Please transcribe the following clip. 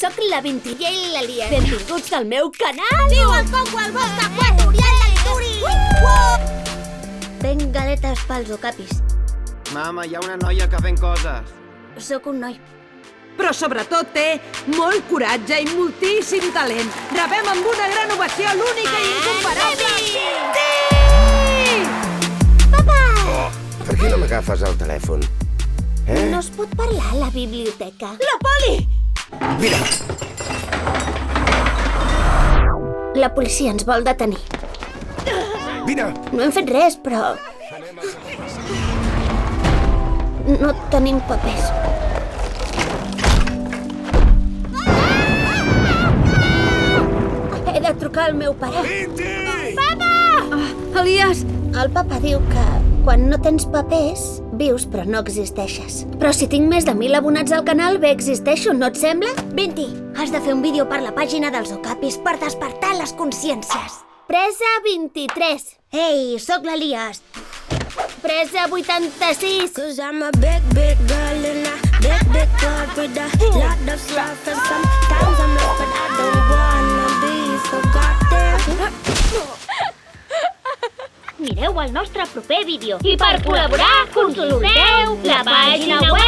Soc la Vintier i l'Elia. Benvinguts al meu canal! Viu el Congo, el bosc equatorial del Turi! Venc galetes pels ocapis. Mama, hi ha una noia que ven coses. Sóc un noi. Però sobretot té molt coratge i moltíssim talent. Rebem amb una gran ovació l'única i incomparable... Per què no m'agafes el telèfon? No es pot parlar a la biblioteca. La Poli! Mira! La policia ens vol detenir. Vine! No hem fet res, però... No tenim papers. He de trucar al meu pare. Elias! El papa diu que quan no tens papers, vius però no existeixes. Però si tinc més de 1.000 abonats al canal, bé existeixo, no et sembla? Vinti, has de fer un vídeo per la pàgina dels Okapis per despertar les consciències. Presa 23. Ei, sóc l'Elias. Presa 86. Cause I'm a big, big girl in a big, big club with a lot of stuff. And sometimes I'm lost, but I don't wanna be forgotten. Mireu el nostre proper vídeo. I per col·laborar, consulteu la pàgina web.